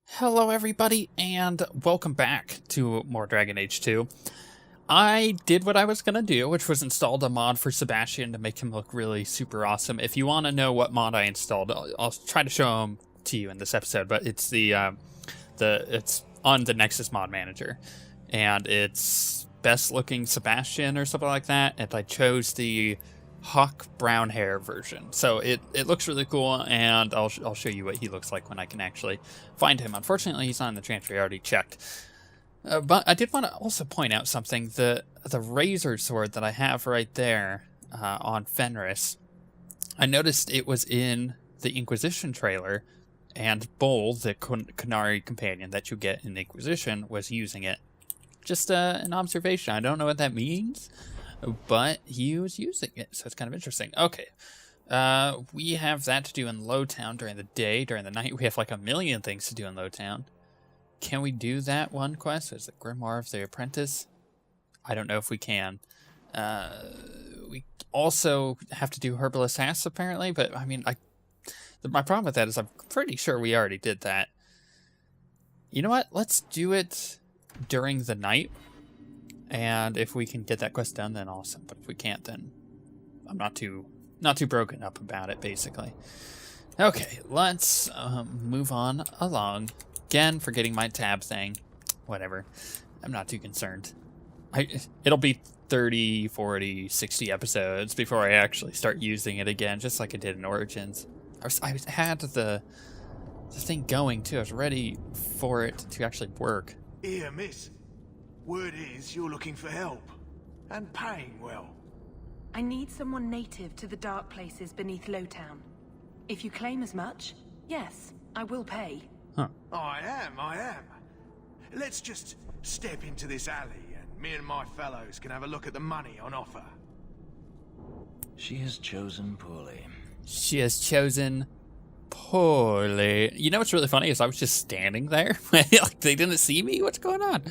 Hello everybody, and welcome back to more Dragon Age 2. I did what I was going to do, which was installed a mod for Sebastian to make him look really super awesome. If you want to know what mod I installed, I'll try to show them to you in this episode, but it's it's on the Nexus mod manager, and it's best looking Sebastian or something like that, and I chose the Hawke brown hair version. So it looks really cool, and I'll show you what he looks like when I can actually find him. Unfortunately, he's not in the transfer. I already checked. But I did want to also point out something. The razor sword that I have right there on Fenris, I noticed it was in the Inquisition trailer, and Bull, the Qunari companion that you get in the Inquisition, was using it. Just an observation. I don't know what that means, but he was using it, so it's kind of interesting. Okay, we have that to do in Lowtown during the day. During the night, we have like a million things to do in Lowtown. Can we do that one quest? Is it Grimoire of the Apprentice? I don't know if we can. We also have to do Herbalist Tasks, apparently, but I mean, my problem with that is I'm pretty sure we already did that. You know what? Let's do it during the night. And if we can get that quest done, then awesome. But if we can't, then I'm not too broken up about it, basically. Okay, let's move on along. Again, forgetting my tab thing. Whatever. I'm not too concerned. It'll be 30, 40, 60 episodes before I actually start using it again, just like I did in Origins. I had the thing going, too. I was ready for it to actually work. Here, miss. Word is you're looking for help. And paying well. I need someone native to the dark places beneath Lowtown. If you claim as much, yes, I will pay. Huh. I am. Let's just step into this alley and me and my fellows can have a look at the money on offer. She has chosen poorly. She has chosen poorly. You know what's really funny is I was just standing there. Like, they didn't see me? What's going on?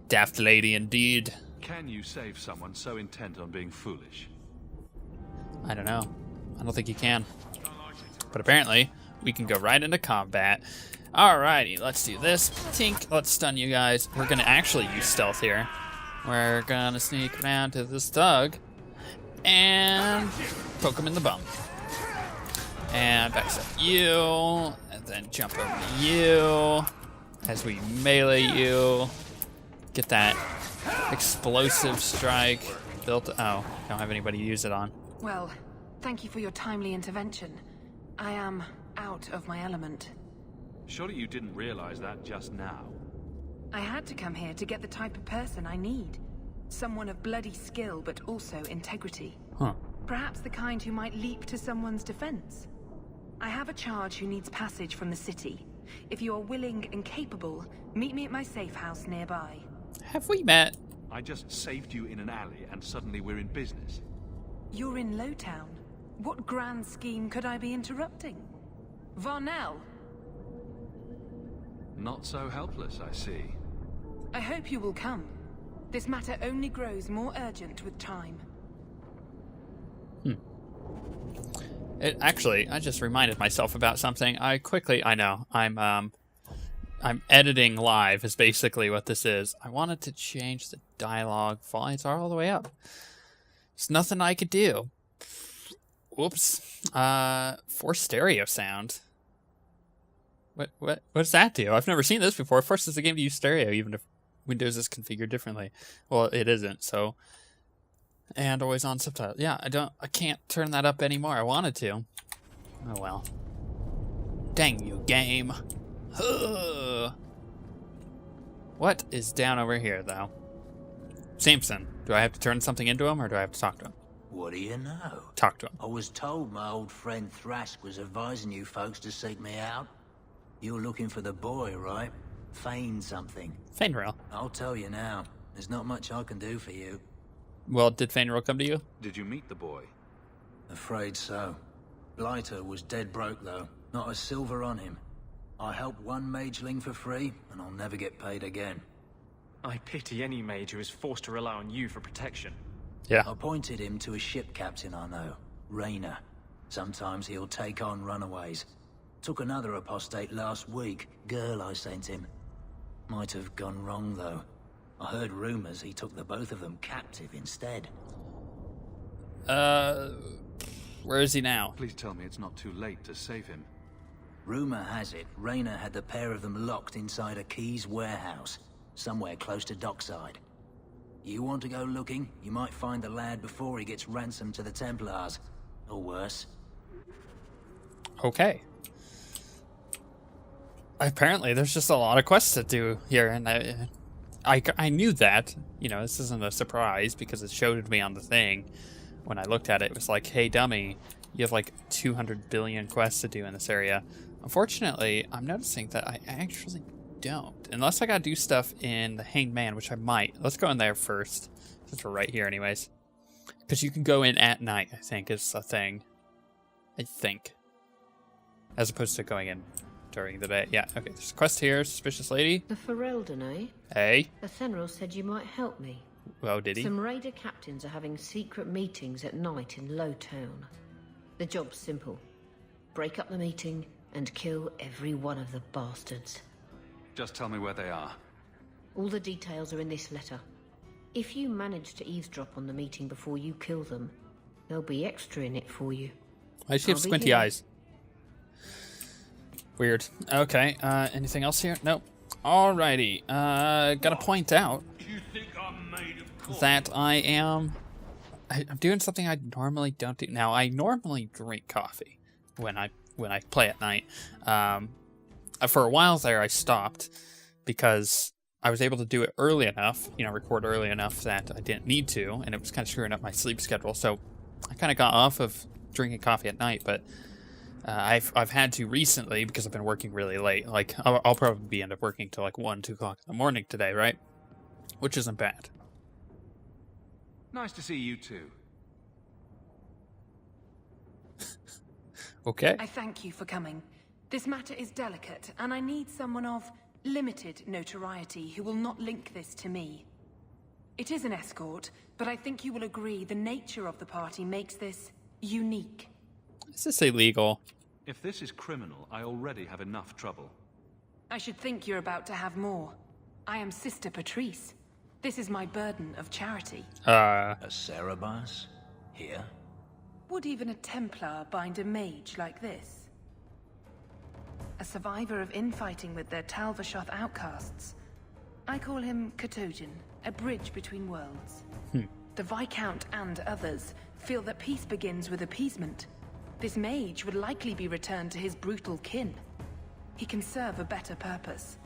Daft lady indeed. Can you save someone so intent on being foolish? I don't know. I don't think you can. But apparently, we can go right into combat. Alrighty, let's do this. Tink, let's stun you guys. We're gonna actually use stealth here. We're gonna sneak around to this thug and poke him in the bum. And backstep you, and then jump over to you as we melee you. Get that explosive strike built. Oh, don't have anybody to use it on. Well, thank you for your timely intervention. I am out of my element. Surely you didn't realize that just now. I had to come here to get the type of person I need. Someone of bloody skill, but also integrity. Huh. Perhaps the kind who might leap to someone's defense. I have a charge who needs passage from the city. If you are willing and capable, meet me at my safe house nearby. Have we met? I just saved you in an alley and suddenly we're in business. You're in Lowtown. What grand scheme could I be interrupting? Varnell! Not so helpless, I see. I hope you will come. This matter only grows more urgent with time. Actually, I just reminded myself about something. I know, I'm editing live is basically what this is. I wanted to change the dialogue volumes all the way up. There's nothing I could do. Whoops. For stereo sound. What does that do? I've never seen this before. It forces the game to use stereo, even if Windows is configured differently. Well, it isn't, so. And always on subtitles. Yeah, I can't turn that up anymore. I wanted to. Oh well. Dang you, game. What is down over here, though? Samson, do I have to turn something into him, or do I have to talk to him? What do you know? Talk to him. I was told my old friend Thrask was advising you folks to seek me out. You're looking for the boy, right? Feign something. Fainril. I'll tell you now. There's not much I can do for you. Well, did Fainril come to you? Did you meet the boy? Afraid so. Blighter was dead broke, though. Not a silver on him. I helped one mageling for free, and I'll never get paid again. I pity any mage who is forced to rely on you for protection. Yeah. I pointed him to a ship captain I know, Rayner. Sometimes he'll take on runaways. Took another apostate last week. Girl I sent him. Might have gone wrong, though. I heard rumors he took the both of them captive instead. Where is he now? Please tell me it's not too late to save him. Rumor has it, Rayna had the pair of them locked inside a Keys warehouse, somewhere close to Dockside. You want to go looking? You might find the lad before he gets ransomed to the Templars. Or worse. Okay. Apparently, there's just a lot of quests to do here, and I knew that. You know, this isn't a surprise because it showed me on the thing. When I looked at it, it was like, hey, dummy, you have like 200 billion quests to do in this area. Unfortunately, I'm noticing that I actually don't. Unless I gotta do stuff in the Hanged Man, which I might. Let's go in there first, since we're right here anyways. Because you can go in at night, I think, is a thing. I think. As opposed to going in during the day. Yeah, okay, there's a quest here, Suspicious Lady. The Ferelden, eh? Hey. Athenril said you might help me. Well, did he? Some raider captains are having secret meetings at night in Lowtown. The job's simple. Break up the meeting and kill every one of the bastards. Just tell me where they are. All the details are in this letter. If you manage to eavesdrop on the meeting before you kill them, there'll be extra in it for you. Why does she have I'll be squinty here. eyes? Weird. Okay, anything else here? Nope. Alrighty, gotta point out that I'm doing something I normally don't do. Now, I normally drink coffee when I play at night. For a while there, I stopped because I was able to do it early enough, you know, record early enough that I didn't need to, and it was kind of screwing up my sleep schedule. So I kind of got off of drinking coffee at night, but I've had to recently because I've been working really late. Like, I'll probably end up working till like 1, 2 o'clock in the morning today, right? Which isn't bad. Nice to see you too. Okay. I thank you for coming. This matter is delicate, and I need someone of limited notoriety who will not link this to me. It is an escort, but I think you will agree the nature of the party makes this unique. Is this illegal? If this is criminal, I already have enough trouble. I should think you're about to have more. I am Sister Patrice. This is my burden of charity. A Cerebas? Here? Would even a Templar bind a mage like this? A survivor of infighting with their Talvashoth outcasts. I call him Katojan, a bridge between worlds. The Viscount and others feel that peace begins with appeasement. This mage would likely be returned to his brutal kin. He can serve a better purpose.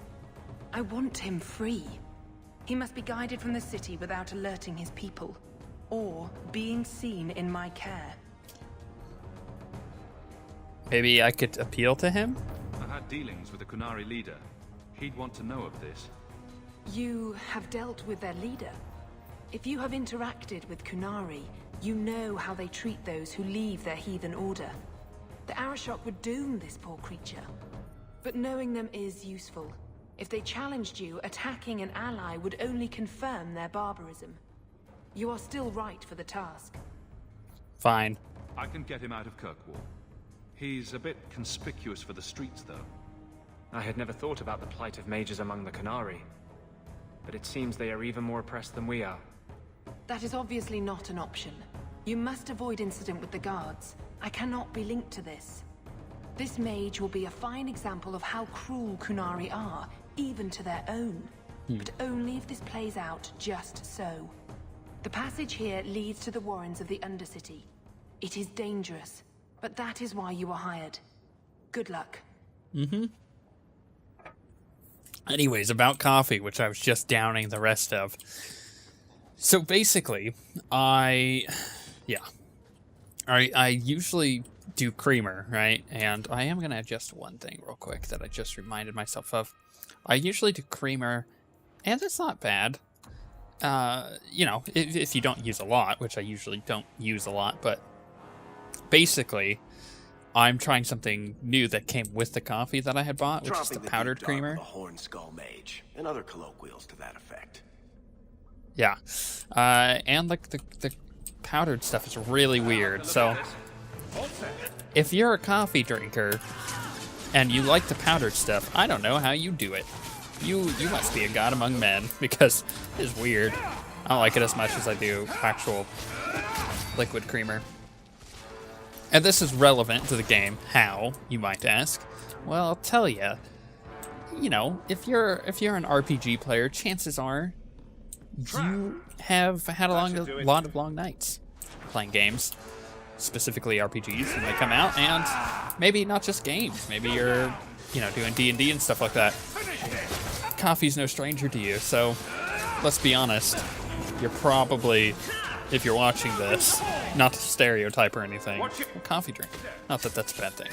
I want him free. He must be guided from the city without alerting his people, or being seen in my care. Maybe I could appeal to him? I had dealings with the Qunari leader. He'd want to know of this. You have dealt with their leader. If you have interacted with Qunari, you know how they treat those who leave their heathen order. The Arashok would doom this poor creature. But knowing them is useful. If they challenged you, attacking an ally would only confirm their barbarism. You are still right for the task. Fine. I can get him out of Kirkwall. He's a bit conspicuous for the streets, though. I had never thought about the plight of mages among the Qunari. But it seems they are even more oppressed than we are. That is obviously not an option. You must avoid incident with the guards. I cannot be linked to this. This mage will be a fine example of how cruel Qunari are, even to their own. But only if this plays out just so. The passage here leads to the warrens of the undercity. It is dangerous, but that is why you were hired. Good luck. Anyways, about coffee, which I was just downing the rest of. So basically, I usually do creamer, right? And I am going to adjust one thing real quick that I just reminded myself of. I usually do creamer, and it's not bad. You know, if you don't use a lot, which I usually don't use a lot, but basically, I'm trying something new that came with the coffee that I had bought, which is the powdered creamer. The Horn Skull Mage, and other colloquials to that effect. Yeah, and like the powdered stuff is really weird. So if you're a coffee drinker and you like the powdered stuff, I don't know how you do it. You must be a god among men, because it's weird. I don't like it as much as I do actual liquid creamer. And this is relevant to the game. How, you might ask? Well, I'll tell you. You know, if you're an RPG player, chances are you have had a lot of long nights playing games, specifically RPGs, when they come out, and maybe not just games. Maybe you're, you know, doing D&D and stuff like that. Coffee's no stranger to you, so let's be honest. You're probably, if you're watching this, not to stereotype or anything, a coffee drinker. Not that that's a bad thing.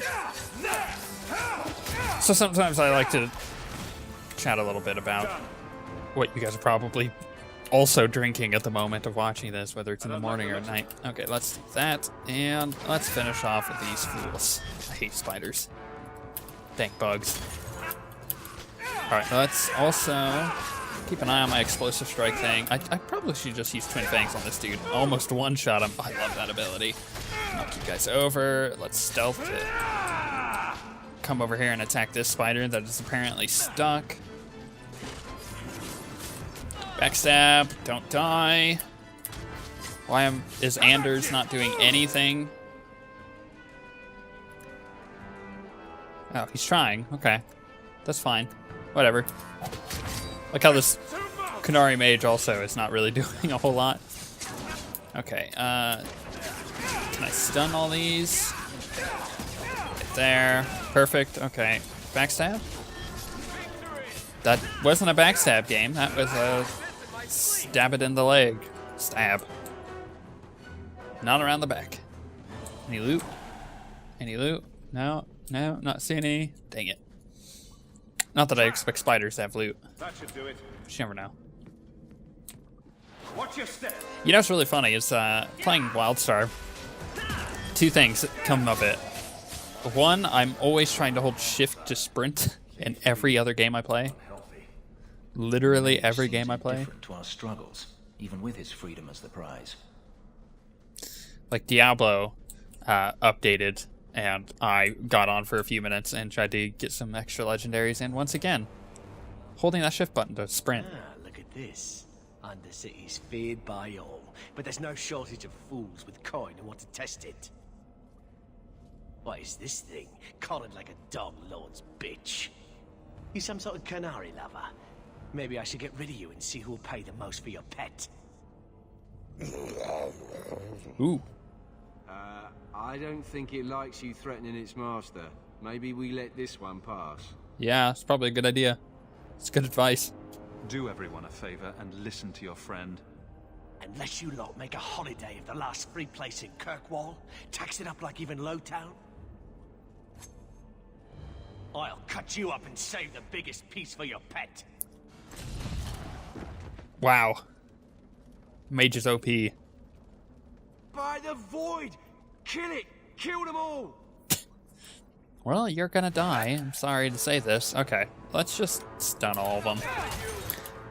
So sometimes I like to chat a little bit about what you guys are probably also drinking at the moment of watching this, whether it's in the morning or at night. Okay, let's do that, and let's finish off with these fools. I hate spiders. Dank bugs. Alright, let's also keep an eye on my explosive strike thing. I probably should just use twin fangs on this dude. Almost one-shot him. I love that ability. Knock you guys over. Let's stealth it. Come over here and attack this spider that is apparently stuck. Backstab. Don't die. Why is Anders not doing anything? Oh, he's trying. Okay. That's fine. Whatever. Like how this Qunari mage also is not really doing a whole lot. Okay, can I stun all these? Right there. Perfect. Okay. Backstab? That wasn't a backstab game. That was a stab it in the leg. Stab. Not around the back. Any loot? Any loot? No, not seeing any. Dang it. Not that I expect spiders to have loot. That should do it. But you never know. Watch your step. You know what's really funny is playing WildStar. Two things come of it. One, I'm always trying to hold shift to sprint in every other game I play. Literally every game I play. Different to our struggles, even with his freedom as the prize. Like Diablo updated, and I got on for a few minutes and tried to get some extra legendaries, and once again, holding that shift button to sprint. Ah, look at this. Undercity's feared by all, but there's no shortage of fools with coin who want to test it. What is this thing? Collared like a dog lord's bitch. You some sort of Qunari lover? Maybe I should get rid of you and see who'll pay the most for your pet. Ooh. I don't think it likes you threatening its master. Maybe we let this one pass. Yeah, it's probably a good idea. It's good advice. Do everyone a favor and listen to your friend. Unless you lot make a holiday of the last free place in Kirkwall, tax it up like even Lowtown, I'll cut you up and save the biggest piece for your pet. Wow. Mage is OP. By the void! Kill it! Kill them all! Well, you're gonna die. I'm sorry to say this. Okay, let's just stun all of them.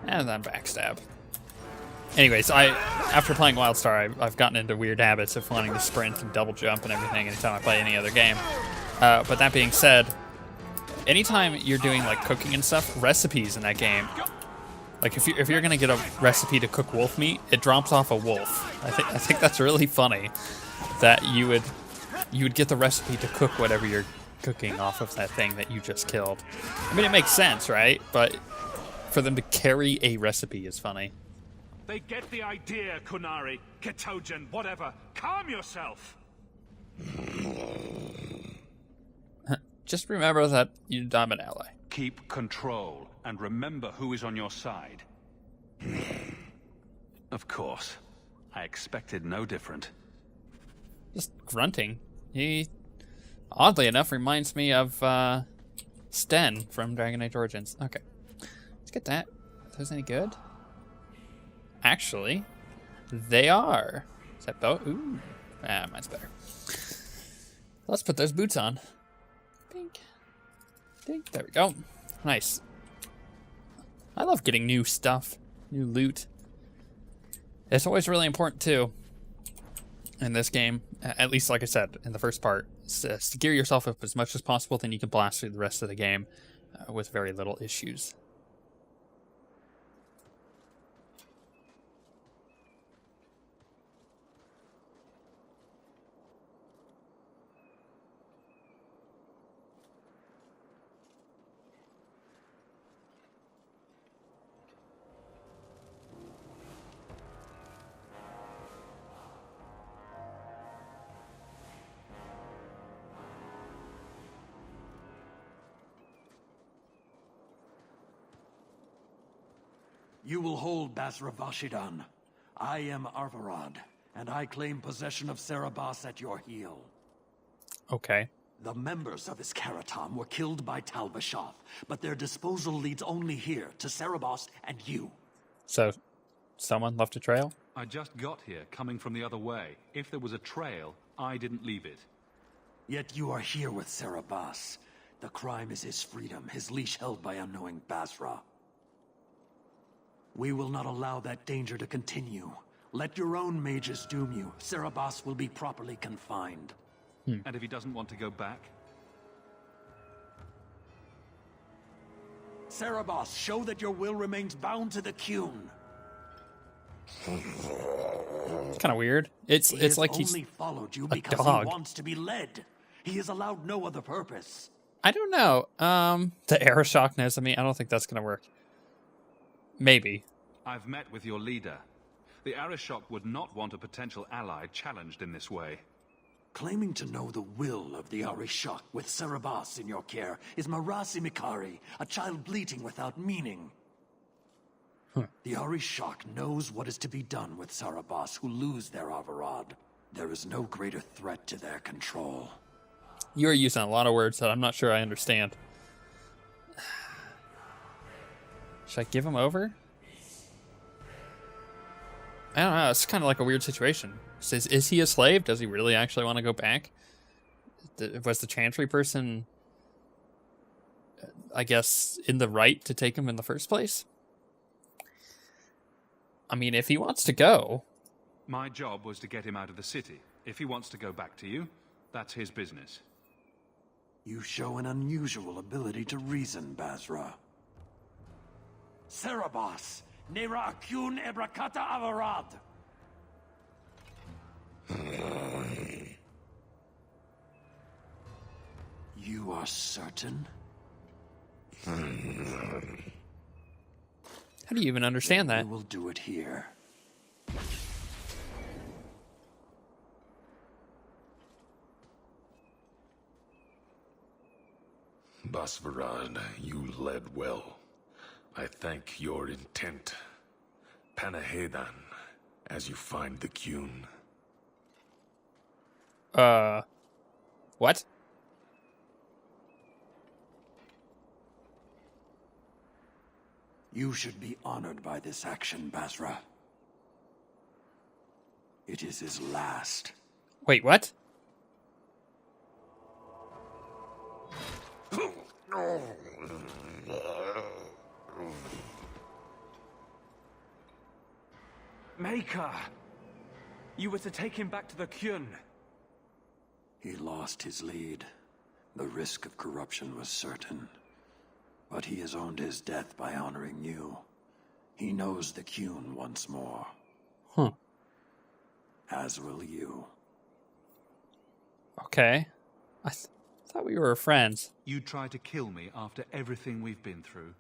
And then backstab. Anyways, after playing WildStar, I've gotten into weird habits of wanting to sprint and double jump and everything anytime I play any other game. But that being said, anytime you're doing like cooking and stuff, recipes in that game, like if you're gonna get a recipe to cook wolf meat, it drops off a wolf. I think that's really funny that you would get the recipe to cook whatever you're cooking off of that thing that you just killed. I mean, it makes sense, right? But for them to carry a recipe is funny. They get the idea, Qunari, Ketogen, whatever. Calm yourself. Just remember that I'm an ally. Keep control and remember who is on your side. Of course. I expected no different. Just grunting. He, oddly enough, reminds me of Sten from Dragon Age Origins. Okay. Let's get that. Are those any good? Actually, they are. Is that boat? Ooh. Ah, mine's better. Let's put those boots on. Pink. Pink. There we go. Nice. I love getting new stuff. New loot. It's always really important, too. in this game, at least like I said in the first part, is to gear yourself up as much as possible, then you can blast through the rest of the game with very little issues. You will hold Basra Vashidan. I am Arvarad, and I claim possession of Serabas at your heel. Okay. The members of his Karatam were killed by Tal-Vashoth, but their disposal leads only here, to Serabas and you. So, someone left a trail? I just got here, coming from the other way. If there was a trail, I didn't leave it. Yet you are here with Serabas. The crime is his freedom, his leash held by unknowing Basra. We will not allow that danger to continue. Let your own mages doom you. Serabas will be properly confined. And if he doesn't want to go back? Serabas, show that your will remains bound to the Qun. It's kind of weird. It's like he's only followed you a because dog. he wants to be led. He has allowed no other purpose. I don't know. The Arashok knows of me. I don't think that's gonna work. Maybe. I've met with your leader. The Arashok would not want a potential ally challenged in this way. Claiming to know the will of the Arishok with Serabas in your care is Marasi Mikari, a child bleating without meaning. The Arishok knows what is to be done with Serabas who lose their Avarad. There is no greater threat to their control. You're using a lot of words that I'm not sure I understand. Should I give him over? I don't know. It's kind of like a weird situation. Is he a slave? Does he really actually want to go back? Was the Chantry person, I guess, in the right to take him in the first place? I mean, if he wants to go... My job was to get him out of the city. If he wants to go back to you, that's his business. You show an unusual ability to reason, Basra. Serabas, Nera Akun Ebrakata Avarad. You are certain? How do you even understand that? We will do it here. Basvarad, you led well. I thank your intent. Panahedan, as you find the Qun. What? You should be honored by this action, Basra. It is his last. Wait, what? Maker! You were to take him back to the Qun. He lost his lead. The risk of corruption was certain. But he has earned his death by honoring you. He knows the Qun once more. Huh. As will you. Okay. I thought we were friends. You tried to kill me after everything we've been through.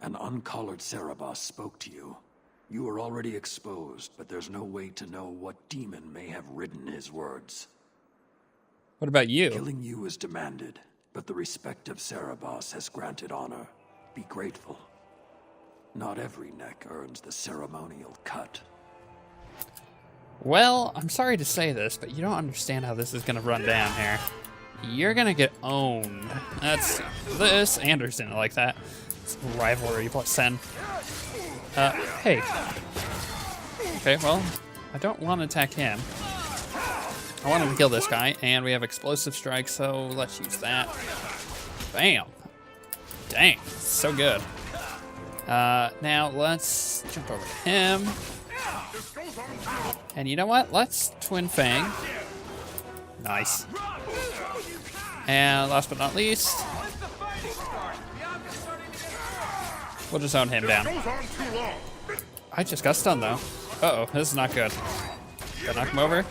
An uncollared Serabas spoke to you. You were already exposed, but there's no way to know what demon may have written his words. What about you? Killing you is demanded, but the respect of Serabas has granted honor. Be grateful. Not every neck earns the ceremonial cut. Well, I'm sorry to say this, but you don't understand how this is going to run down here. You're going to get owned. That's this. Anders didn't like that. It's rivalry plus 10. Hey. Okay, well, I don't want to attack him. I want him to kill this guy, and we have explosive strike, so let's use that. Bam. Dang, so good. Now let's jump over to him. And you know what? Let's Twin Fang. Nice. And last but not least, we'll just own him down. I just got stunned though. Uh-oh, this is not good. Gotta knock him over.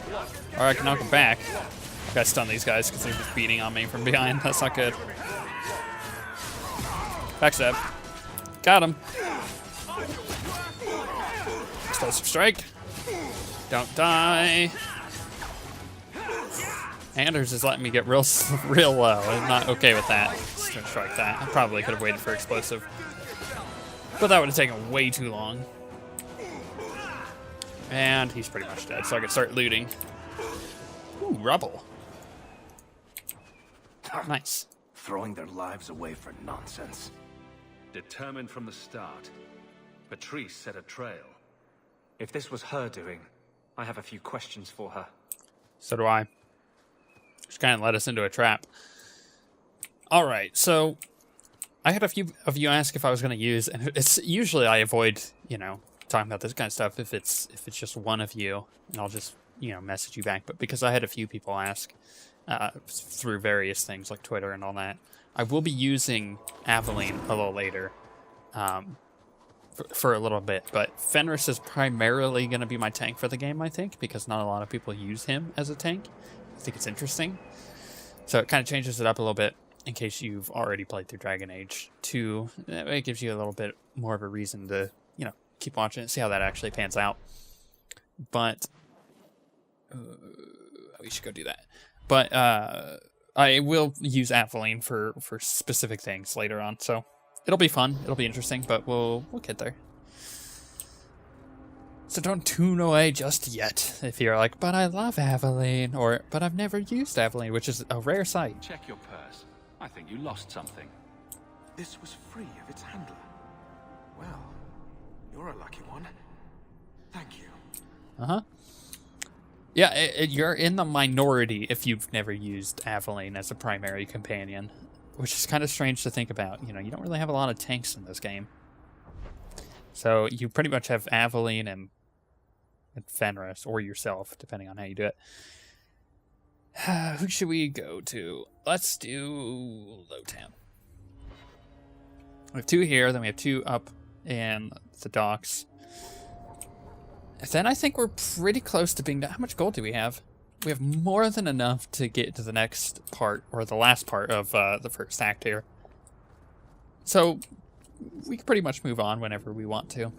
Or I can knock him back. Gotta stun these guys because they're just beating on me from behind. That's not good. Backstab. Got him. Explosive strike. Don't die. Anders is letting me get real low. I'm not okay with that. Just gonna strike that. I probably could have waited for explosive, but that would have taken way too long. And he's pretty much dead, so I can start looting. Ooh, rubble. Nice. Throwing their lives away for nonsense. Determined from the start. Patrice set a trail. If this was her doing, I have a few questions for her. So do I. Just kind of led us into a trap. Alright, so I had a few of you ask if I was going to use, and it's usually I avoid, you know, talking about this kind of stuff if it's just one of you, and I'll just, you know, message you back. But because I had a few people ask through various things like Twitter and all that, I will be using Aveline a little later for a little bit. But Fenris is primarily going to be my tank for the game, I think, because not a lot of people use him as a tank. I think it's interesting. So it kind of changes it up a little bit in case you've already played through Dragon Age 2. It gives you a little bit more of a reason to, you know, keep watching it, see how that actually pans out. But we should go do that. But I will use Aveline for specific things later on, so it'll be fun, it'll be interesting, but we'll get there. So don't tune away just yet if you're like, but I love Aveline, or but I've never used Aveline, which is a rare sight. Check your purse. I think you lost something. This was free of its handler. Well, you're a lucky one. Thank you. Uh-huh. Yeah, you're in the minority if you've never used Aveline as a primary companion, which is kind of strange to think about. You know, you don't really have a lot of tanks in this game. So you pretty much have Aveline and Fenris, or yourself, depending on how you do it. Who should we go to? Let's do Lowtown. We have 2 here, then we have 2 up in the docks. Then I think we're pretty close to being done. How much gold do we have? We have more than enough to get to the next part, or the last part of the first act here. So we can pretty much move on whenever we want to.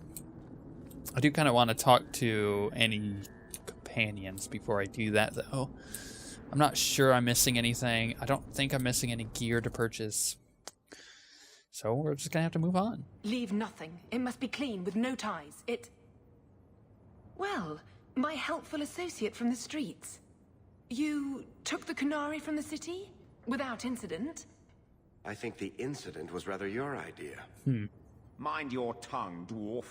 I do kind of want to talk to any companions before I do that, though. I'm not sure I'm missing anything. I don't think I'm missing any gear to purchase. So we're just going to have to move on. Leave nothing. It must be clean, with no ties. Well, my helpful associate from the streets. You took the Qunari from the city? Without incident? I think the incident was rather your idea. Mind your tongue, dwarf.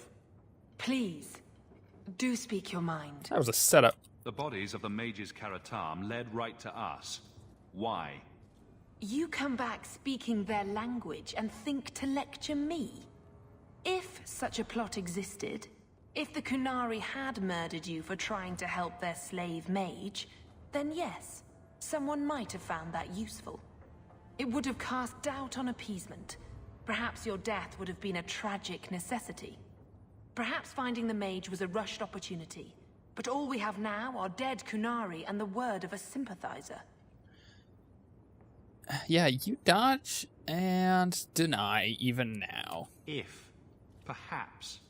Please, do speak your mind. That was a setup. The bodies of the mages Karatam led right to us. Why? You come back speaking their language and think to lecture me? If such a plot existed, if the Qunari had murdered you for trying to help their slave mage, then yes, someone might have found that useful. It would have cast doubt on appeasement. Perhaps your death would have been a tragic necessity. Perhaps finding the mage was a rushed opportunity. But all we have now are dead Qunari and the word of a sympathizer. Yeah, you dodge and deny even now. If. Perhaps.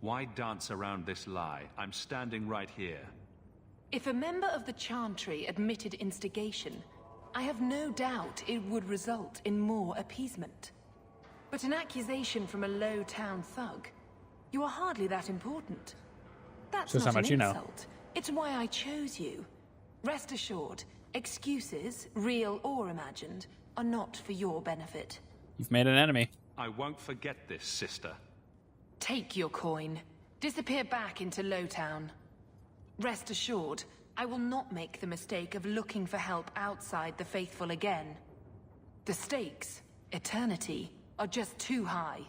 Why dance around this lie? I'm standing right here. If a member of the Chantry admitted instigation, I have no doubt it would result in more appeasement. But an accusation from a Lowtown thug, you are hardly that important. That's Shows how not much an you know. insult. It's why I chose you. Rest assured, excuses, real or imagined, are not for your benefit. You've made an enemy. I won't forget this, sister. Take your coin. Disappear back into Lowtown. Rest assured, I will not make the mistake of looking for help outside the faithful again. The stakes, eternity, are just too high.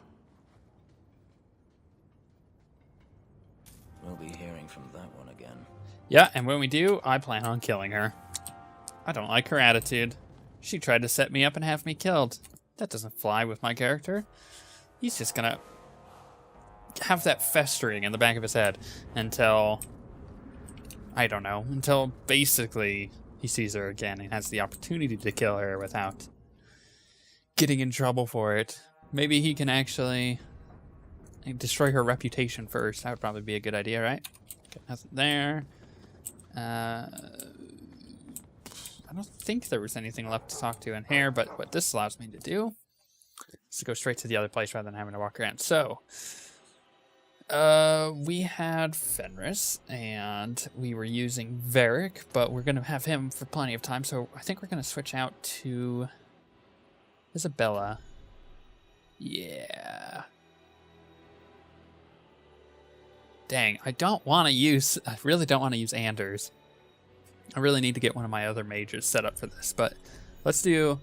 We'll be hearing from that one again. Yeah, and when we do, I plan on killing her. I don't like her attitude. She tried to set me up and have me killed. That doesn't fly with my character. He's just gonna have that festering in the back of his head until, I don't know, until basically he sees her again and has the opportunity to kill her without getting in trouble for it. Maybe he can actually destroy her reputation first. That would probably be a good idea, right? Okay, nothing there. I don't think there was anything left to talk to in here, but what this allows me to do is to go straight to the other place rather than having to walk around. So, we had Fenris, and we were using Varric, but we're going to have him for plenty of time, so I think we're going to switch out to Isabella. Yeah. Dang, I really don't want to use Anders. I really need to get one of my other mages set up for this, but let's do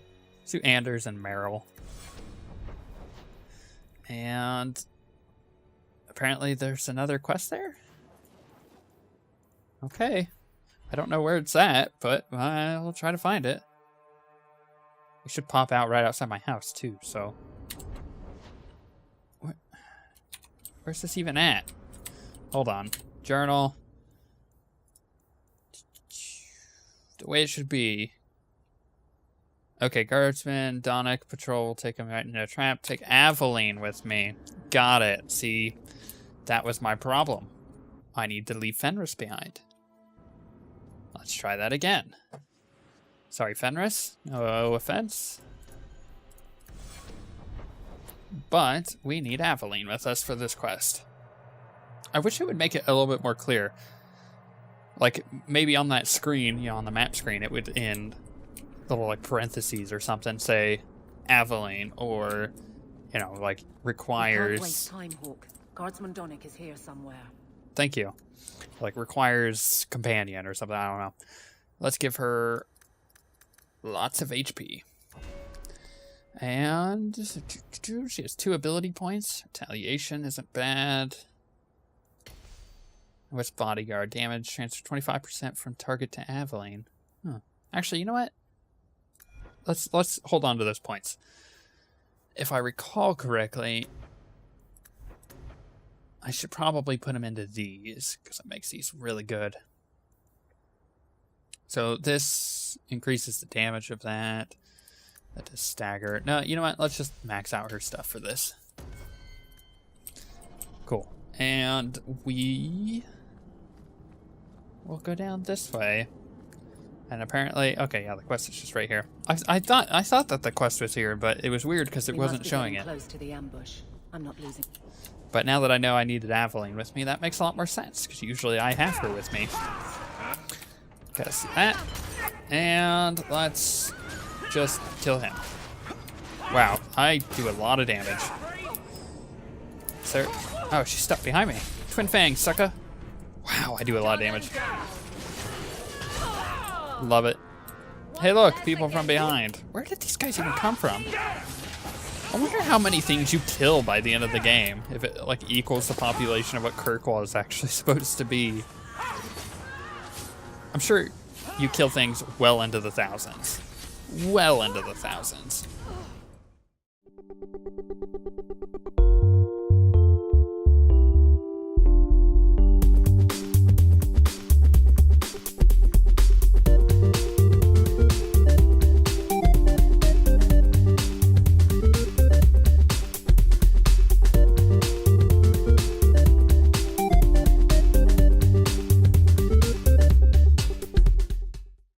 Anders and Meryl. And apparently there's another quest there? Okay. I don't know where it's at, but I'll try to find it. It should pop out right outside my house, too, so... Where's this even at? Hold on. Journal. The way it should be. Okay, guardsman, Donic, patrol will take him right into a trap. Take Aveline with me. Got it. See, that was my problem. I need to leave Fenris behind. Let's try that again. Sorry, Fenris. No offense. But we need Aveline with us for this quest. I wish it would make it a little bit more clear. Like, maybe on that screen, you know, on the map screen, it would, in little, like, parentheses or something, say Aveline, or, you know, like, requires... Can't waste time, Hawke. Guardsman Donic is here somewhere. Thank you. Like, requires companion or something, I don't know. Let's give her lots of HP. And she has 2 ability points. Retaliation isn't bad. What's bodyguard? Damage transfer 25% from target to Aveline. Huh. Actually, you know what? Let's hold on to those points. If I recall correctly, I should probably put them into these, because it makes these really good. So this increases the damage of that. That does stagger. No, you know what? Let's just max out her stuff for this. Cool. And we'll go down this way. And apparently, okay, yeah, the quest is just right here. I thought that the quest was here, but it was weird because it wasn't showing it. Close to the ambush. I'm not losing. But now that I know I needed Aveline with me, that makes a lot more sense, because usually I have her with me. Gotta see that. And let's just kill him. Wow, I do a lot of damage. Sir, oh, she's stuck behind me. Twin Fang, sucker. Wow, I do a lot of damage. Love it. Hey, look, people from behind. Where did these guys even come from? I wonder how many things you kill by the end of the game, if it like equals the population of what Kirkwall is actually supposed to be. I'm sure you kill things well into the thousands. Well into the thousands.